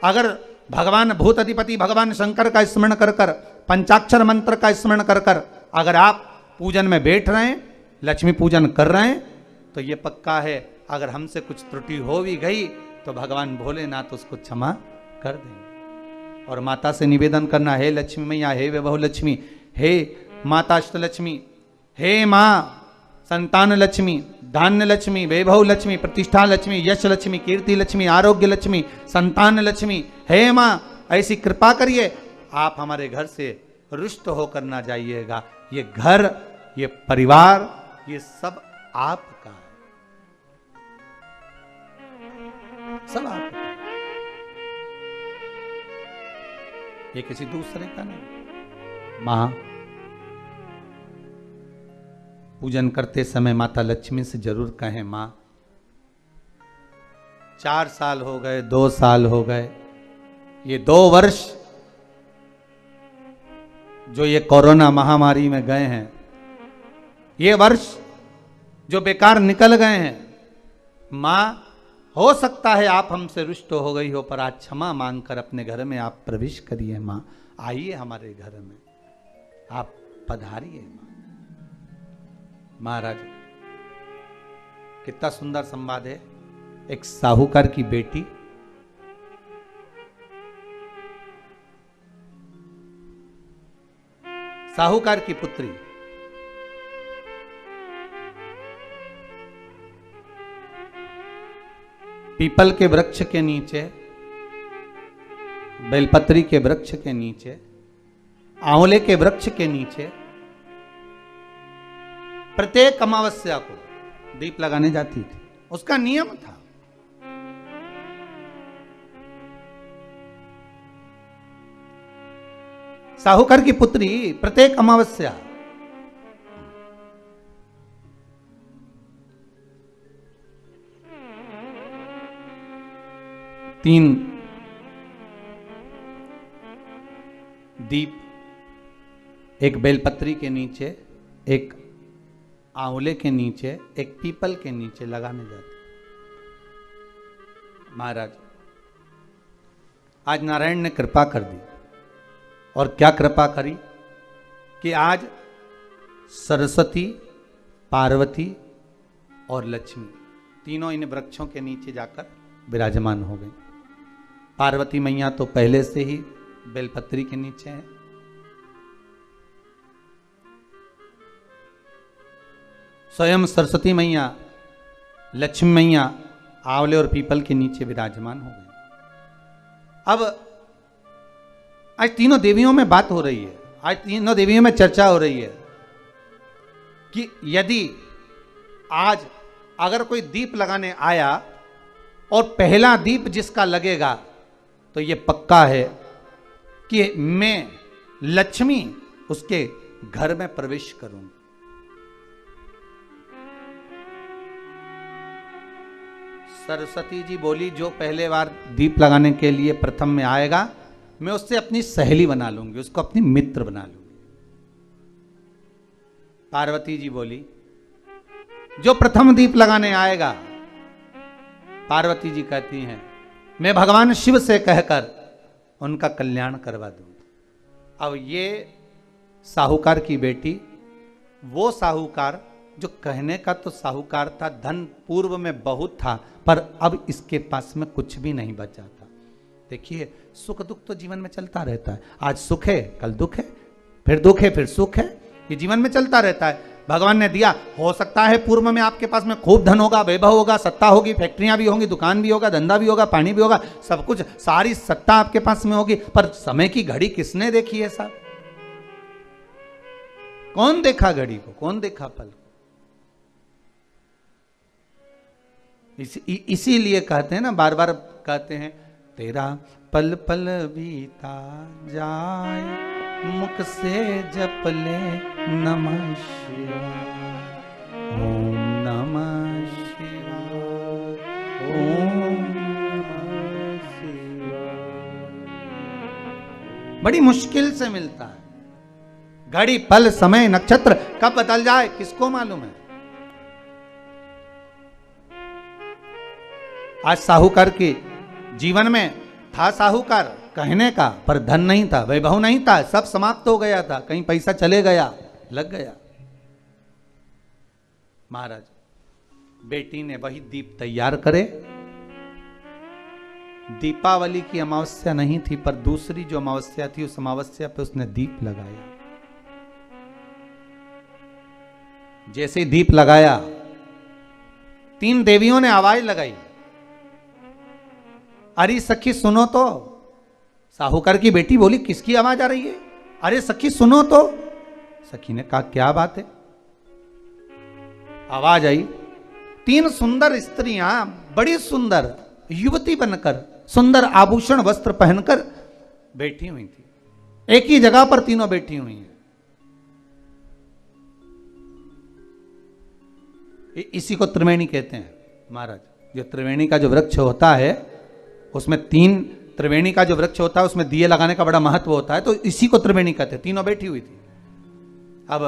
अगर भगवान भूत अधिपति भगवान शंकर का स्मरण कर कर, पंचाक्षर मंत्र का स्मरण कर कर अगर आप पूजन में बैठ रहे हैं, लक्ष्मी पूजन कर रहे हैं, तो ये पक्का है अगर हमसे कुछ त्रुटि हो भी गई तो भगवान भोलेनाथ उसको क्षमा कर देंगे। और माता से निवेदन करना, हे लक्ष्मी मैया, हे वैभव लक्ष्मी, हे माता अष्टलक्ष्मी, हे माँ संतान लक्ष्मी, धान्य लक्ष्मी, वैभव लक्ष्मी, प्रतिष्ठा लक्ष्मी, यश लक्ष्मी, कीर्ति लक्ष्मी, आरोग्य लक्ष्मी, संतान लक्ष्मी, हे माँ ऐसी कृपा करिए, आप हमारे घर से रुष्ट होकर ना जाइएगा। ये घर, ये परिवार, ये सब आपका है, सब आपका है, ये किसी दूसरे का नहीं। मां पूजन करते समय माता लक्ष्मी से जरूर कहें, मां 4 साल हो गए, 2 साल हो गए, ये 2 वर्ष जो ये कोरोना महामारी में गए हैं, ये वर्ष जो बेकार निकल गए हैं, मां हो सकता है आप हमसे रुष्ट हो गई हो, पर आज क्षमा मांगकर अपने घर में आप प्रवेश करिए। मां आइए हमारे घर में, आप पधारिए। मां महाराज कितना सुंदर संवाद है। एक साहूकार की बेटी साहूकार की पुत्री पीपल के वृक्ष के नीचे, बेलपत्री के वृक्ष के नीचे, आंवले के वृक्ष के नीचे प्रत्येक अमावस्या को दीप लगाने जाती थी। उसका नियम था। साहूकार की पुत्री प्रत्येक अमावस्या तीन दीप, एक बेलपत्री के नीचे, एक आंवले के नीचे, एक पीपल के नीचे लगाने जाते। महाराज आज नारायण ने कृपा कर दी, और क्या कृपा करी कि आज सरस्वती, पार्वती और लक्ष्मी तीनों इन वृक्षों के नीचे जाकर विराजमान हो गई। पार्वती मैया तो पहले से ही बेलपत्री के नीचे है, स्वयं सरस्वती मैया, लक्ष्मी मैया आंवले और पीपल के नीचे विराजमान हो गई। अब आज तीनों देवियों में बात हो रही है, आज तीनों देवियों में चर्चा हो रही है कि यदि आज अगर कोई दीप लगाने आया और पहला दीप जिसका लगेगा तो ये पक्का है कि मैं लक्ष्मी उसके घर में प्रवेश करूंगी। सरस्वती जी बोली, जो पहले बार दीप लगाने के लिए प्रथम में आएगा मैं उससे अपनी सहेली बना लूंगी, उसको अपनी मित्र बना लूंगी। पार्वती जी बोली, जो प्रथम दीप लगाने आएगा, पार्वती जी कहती हैं मैं भगवान शिव से कहकर उनका कल्याण करवा दूंगी। अब ये साहूकार की बेटी, वो साहूकार जो कहने का तो साहूकार था, धन पूर्व में बहुत था, पर अब इसके पास में कुछ भी नहीं बचा था। देखिए सुख दुख तो जीवन में चलता रहता है, आज सुख है कल दुख है, फिर दुख है फिर सुख है, ये जीवन में चलता रहता है। भगवान ने दिया, हो सकता है पूर्व में आपके पास में खूब धन होगा, वैभव होगा, सत्ता होगी, फैक्ट्रियां भी होंगी, दुकान भी होगा, धंधा भी होगा, पानी भी होगा, सब कुछ, सारी सत्ता आपके पास में होगी, पर समय की घड़ी किसने देखी है साहब? कौन देखा घड़ी को, कौन देखा पल को? इसीलिए कहते हैं ना, बार बार कहते हैं, तेरा पल पल बीता जाए, मुख से जप ले नमः शिवाय, ओम नमः शिवाय, ओम नमः शिवाय। बड़ी मुश्किल से मिलता है। घड़ी पल समय नक्षत्र कब बदल जाए किसको मालूम है? आज साहूकार के जीवन में था साहूकार कहने का, पर धन नहीं था, वैभव नहीं था, सब समाप्त हो गया था, कहीं पैसा चले गया, लग गया। महाराज बेटी ने वही दीप तैयार करे। दीपावली की अमावस्या नहीं थी, पर दूसरी जो अमावस्या थी उस अमावस्या पे उसने दीप लगाया। जैसे दीप लगाया, 3 देवियों ने आवाज लगाई, अरे सखी सुनो तो। साहूकार की बेटी बोली, किसकी आवाज आ रही है? अरे सखी सुनो तो। सखी ने कहा, क्या बात है? आवाज आई, 3 सुंदर स्त्रियां, बड़ी सुंदर युवती बनकर, सुंदर आभूषण वस्त्र पहनकर बैठी हुई थी। एक ही जगह पर तीनों बैठी हुई हैं। इसी को त्रिवेणी कहते हैं महाराज। जो त्रिवेणी का जो वृक्ष होता है उसमें 3, त्रिवेणी का जो वृक्ष होता है उसमें दिए लगाने का बड़ा महत्व होता है, तो इसी को त्रिवेणी कहते हैं। तीनों बैठी हुई थी। अब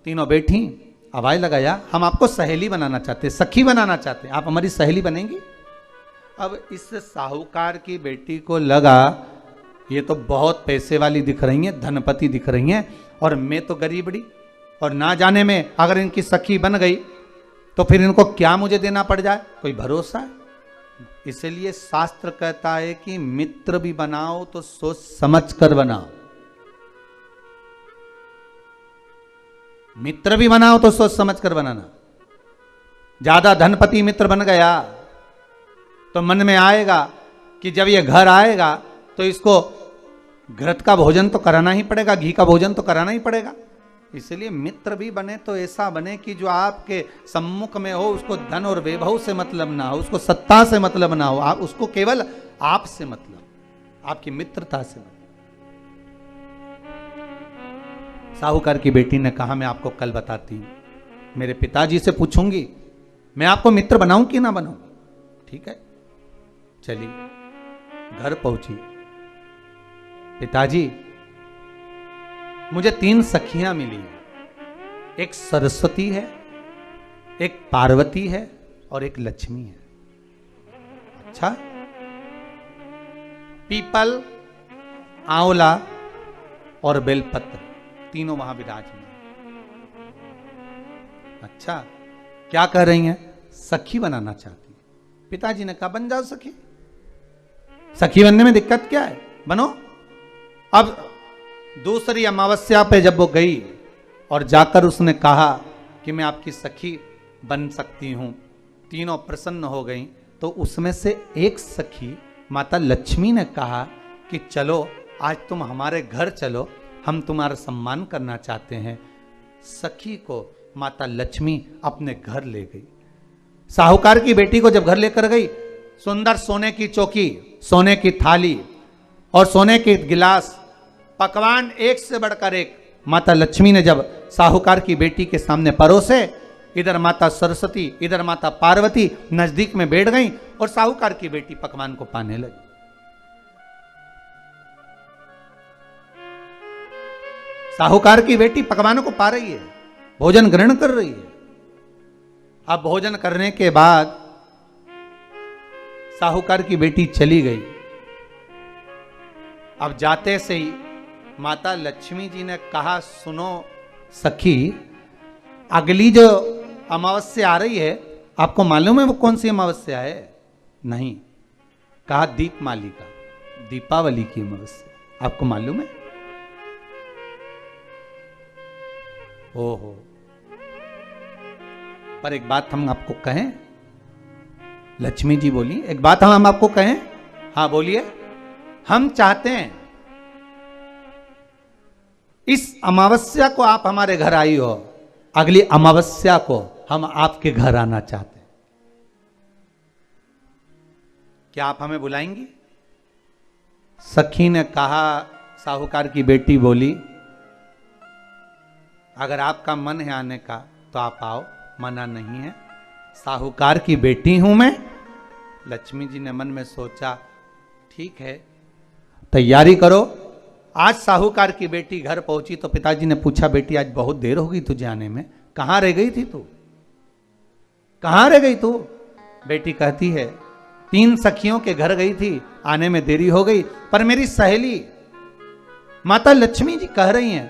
तीनों बैठी, आवाज लगाया, हम आपको सहेली बनाना चाहते, सखी बनाना चाहते, आप हमारी सहेली बनेंगी? अब इस साहूकार की बेटी को लगा ये तो बहुत पैसे वाली दिख रही हैं, धनपति दिख रही हैं, और मैं तो गरीबड़ी, और ना जाने में अगर इनकी सखी बन गई तो फिर इनको क्या मुझे देना पड़ जाए, कोई भरोसा है? इसलिए शास्त्र कहता है कि मित्र भी बनाओ तो सोच समझ कर बनाओ। मित्र भी बनाओ तो सोच समझ कर बनाना। ज्यादा धनपति मित्र बन गया तो मन में आएगा कि जब ये घर आएगा तो इसको घृत का भोजन तो कराना ही पड़ेगा, घी का भोजन तो कराना ही पड़ेगा। इसलिए मित्र भी बने तो ऐसा बने कि जो आपके सम्मुख में हो, उसको धन और वैभव से मतलब ना हो, उसको सत्ता से मतलब ना हो, आप उसको केवल आप से मतलब, आपकी मित्रता से मतलब। साहूकार की बेटी ने कहा, मैं आपको कल बताती हूं, मेरे पिताजी से पूछूंगी मैं आपको मित्र बनाऊं कि ना बनाऊं। ठीक है, चलिए घर पहुंची। पिताजी, मुझे 3 सखियां मिली हैं, एक सरस्वती है, एक पार्वती है और एक लक्ष्मी है। अच्छा, पीपल, आंवला और बेलपत्र तीनों वहां विराजमान। अच्छा, क्या कह रही हैं? सखी बनाना चाहती है। पिताजी ने कहा, बन जाओ सखी, सखी बनने में दिक्कत क्या है, बनो। अब दूसरी अमावस्या पे जब वो गई और जाकर उसने कहा कि मैं आपकी सखी बन सकती हूं, तीनों प्रसन्न हो गई। तो उसमें से एक सखी माता लक्ष्मी ने कहा कि चलो आज तुम हमारे घर चलो, हम तुम्हारा सम्मान करना चाहते हैं। सखी को माता लक्ष्मी अपने घर ले गई। साहूकार की बेटी को जब घर लेकर गई, सुंदर सोने की चौकी, सोने की थाली और सोने के गिलास, पकवान एक से बढ़कर एक माता लक्ष्मी ने जब साहूकार की बेटी के सामने परोसे, इधर माता सरस्वती, इधर माता पार्वती नजदीक में बैठ गईं और साहूकार की बेटी पकवान को पाने लगी। साहूकार की बेटी पकवानों को पा रही है, भोजन ग्रहण कर रही है। अब भोजन करने के बाद साहूकार की बेटी चली गई। अब जाते से ही माता लक्ष्मी जी ने कहा, सुनो सखी, अगली जो अमावस्या आ रही है, आपको मालूम है वो कौन सी अमावस्या है? नहीं। कहा, दीपमालिका, दीपावली की अमावस्या, आपको मालूम है? ओहो, पर एक बात हम आपको कहें। लक्ष्मी जी बोली, एक बात हम आपको कहें। हाँ बोलिए। हम चाहते हैं इस अमावस्या को आप हमारे घर आई हो, अगली अमावस्या को हम आपके घर आना चाहते हैं, क्या आप हमें बुलाएंगी? सखी ने कहा, साहूकार की बेटी बोली, अगर आपका मन है आने का तो आप आओ, मना नहीं है। साहूकार की बेटी हूं मैं। लक्ष्मी जी ने मन में सोचा, ठीक है, तैयारी करो। आज साहूकार की बेटी घर पहुंची तो पिताजी ने पूछा, बेटी आज बहुत देर हो गई तुझे आने में, कहां रह गई थी तू, कहां रह गई तू? बेटी कहती है, 3 सखियों के घर गई थी, आने में देरी हो गई, पर मेरी सहेली माता लक्ष्मी जी कह रही हैं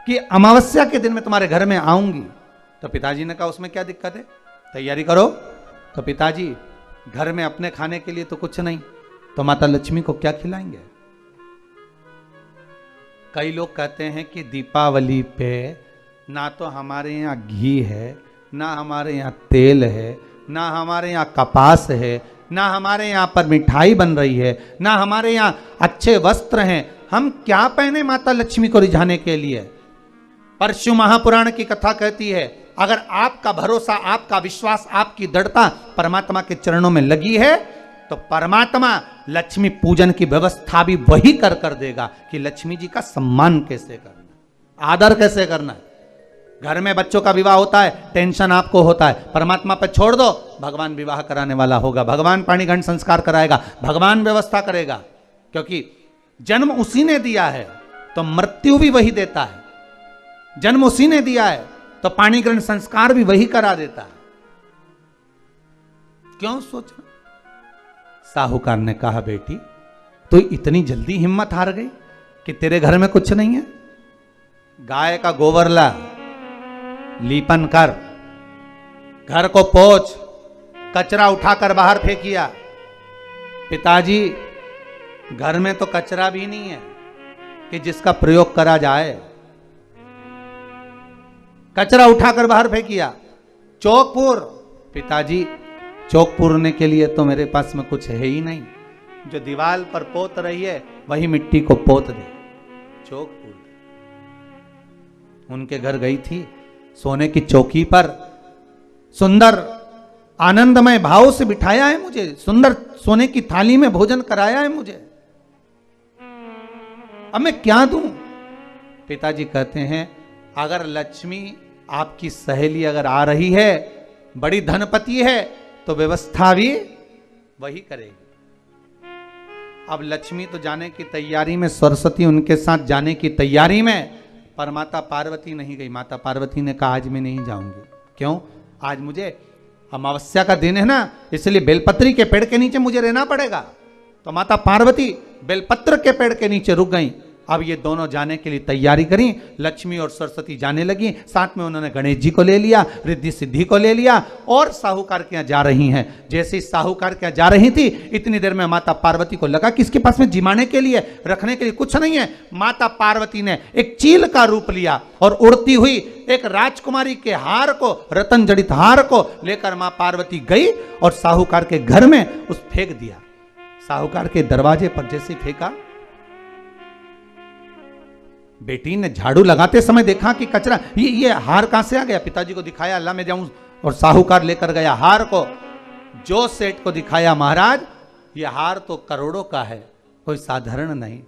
कि अमावस्या के दिन मैं तुम्हारे घर में आऊंगी। तो पिताजी ने कहा उसमें क्या दिक्कत है, तैयारी करो। तो पिताजी घर में अपने खाने के लिए तो कुछ नहीं, तो माता लक्ष्मी को क्या खिलाएंगे। कई लोग कहते हैं कि दीपावली पे ना तो हमारे यहाँ घी है, ना हमारे यहाँ तेल है, ना हमारे यहाँ कपास है, ना हमारे यहाँ पर मिठाई बन रही है, ना हमारे यहाँ अच्छे वस्त्र हैं, हम क्या पहने माता लक्ष्मी को रिझाने के लिए। परशु महापुराण की कथा कहती है अगर आपका भरोसा, आपका विश्वास, आपकी दृढ़ता परमात्मा के चरणों में लगी है तो परमात्मा लक्ष्मी पूजन की व्यवस्था भी वही कर देगा कि लक्ष्मी जी का सम्मान कैसे करना, आदर कैसे करना है। घर में बच्चों का विवाह होता है, टेंशन आपको होता है, परमात्मा पर छोड़ दो, भगवान विवाह कराने वाला होगा, भगवान पाणिग्रहण संस्कार कराएगा, भगवान व्यवस्था करेगा, क्योंकि जन्म उसी ने दिया है तो मृत्यु भी वही देता है। जन्म उसी ने दिया है तो पाणिग्रहण संस्कार भी वही करा देता है। क्यों सोचना। साहूकार ने कहा बेटी तो इतनी जल्दी हिम्मत हार गई कि तेरे घर में कुछ नहीं है। गाय का गोबर ला, लीपन कर, घर को पोंछ, कचरा उठाकर बाहर फेंकिया। पिताजी घर में तो कचरा भी नहीं है कि जिसका प्रयोग करा जाए। कचरा उठाकर बाहर फेंकिया। चौक पूर, पिताजी चौक पूरने के लिए तो मेरे पास में कुछ है ही नहीं, जो दीवार पर पोत रही है वही मिट्टी को पोत दे, चौक पूर। उनके घर गई थी, सोने की चौकी पर सुंदर आनंदमय भाव से बिठाया है मुझे, सुंदर सोने की थाली में भोजन कराया है मुझे, अब मैं क्या दूं। पिताजी कहते हैं अगर लक्ष्मी आपकी सहेली अगर आ रही है, बड़ी धनपति है, तो व्यवस्था भी वही करेगी। अब लक्ष्मी तो जाने की तैयारी में, सरस्वती उनके साथ जाने की तैयारी में, पर माता पार्वती नहीं गई। माता पार्वती ने कहा आज मैं नहीं जाऊंगी। क्यों? आज मुझे अमावस्या का दिन है ना, इसलिए बेलपत्री के पेड़ के नीचे मुझे रहना पड़ेगा। तो माता पार्वती बेलपत्र के पेड़ के नीचे रुक गई। अब ये दोनों जाने के लिए तैयारी करी। लक्ष्मी और सरस्वती जाने लगी, साथ में उन्होंने गणेश जी को ले लिया, रिद्धि सिद्धि को ले लिया और साहूकार के यहाँ जा रही हैं। जैसे ही साहूकार के यहाँ जा रही थी, इतनी देर में माता पार्वती को लगा कि इसके पास में जिमाने के लिए, रखने के लिए कुछ नहीं है। माता पार्वती ने एक चील का रूप लिया और उड़ती हुई एक राजकुमारी के हार को, रतन जड़ित हार को लेकर मां पार्वती गई और साहूकार के घर में उस फेंक दिया। साहूकार के दरवाजे पर जैसे फेंका, बेटी ने झाड़ू लगाते समय देखा कि कचरा, ये हार कहां से आ गया। पिताजी को दिखाया, अल्लाह मैं जाऊं, और साहूकार लेकर गया हार को। जो सेठ को दिखाया, महाराज ये हार तो करोड़ों का है, कोई साधारण नहीं।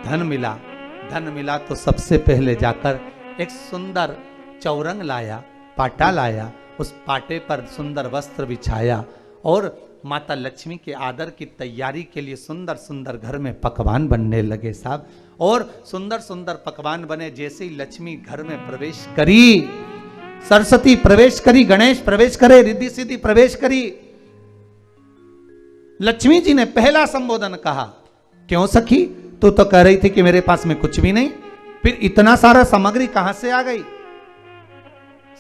धन मिला तो सबसे पहले जाकर एक सुंदर चौरंग लाया, पाटा लाया, उस पाटे पर सुंदर वस्त्र बिछाया और माता लक्ष्मी के आदर की तैयारी के लिए सुंदर सुंदर घर में पकवान बनने लगे साहब। और सुंदर सुंदर पकवान बने। जैसे ही लक्ष्मी घर में प्रवेश करी, सरस्वती प्रवेश करी, गणेश प्रवेश करे, रिद्धि सिद्धि प्रवेश करी, लक्ष्मी जी ने पहला संबोधन कहा, क्यों सखी, तू तो कह रही थी कि मेरे पास में कुछ भी नहीं, फिर इतना सारा सामग्री कहां से आ गई।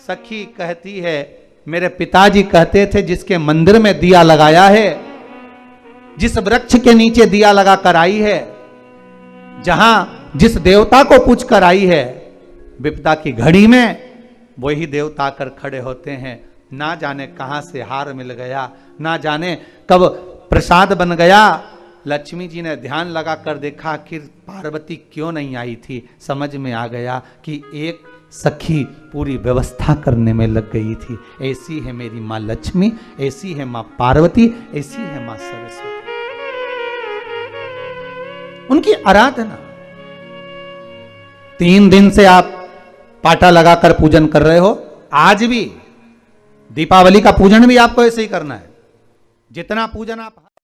सखी कहती है, मेरे पिताजी कहते थे जिसके मंदिर में दिया लगाया है, जिस वृक्ष के नीचे दिया लगा कर आई है, जहां जिस देवता को पूछ कर आई है, विपदा की घड़ी में वही देवता आकर खड़े होते हैं। ना जाने कहां से हार मिल गया, ना जाने कब प्रसाद बन गया। लक्ष्मी जी ने ध्यान लगाकर देखा, आखिर पार्वती क्यों नहीं आई थी। समझ में आ गया कि एक सखी पूरी व्यवस्था करने में लग गई थी। ऐसी है मेरी माँ लक्ष्मी, ऐसी है माँ पार्वती, ऐसी है माँ सरस्वती। उनकी आराधना 3 दिन से आप पाटा लगाकर पूजन कर रहे हो। आज भी दीपावली का पूजन भी आपको ऐसे ही करना है। जितना पूजन आप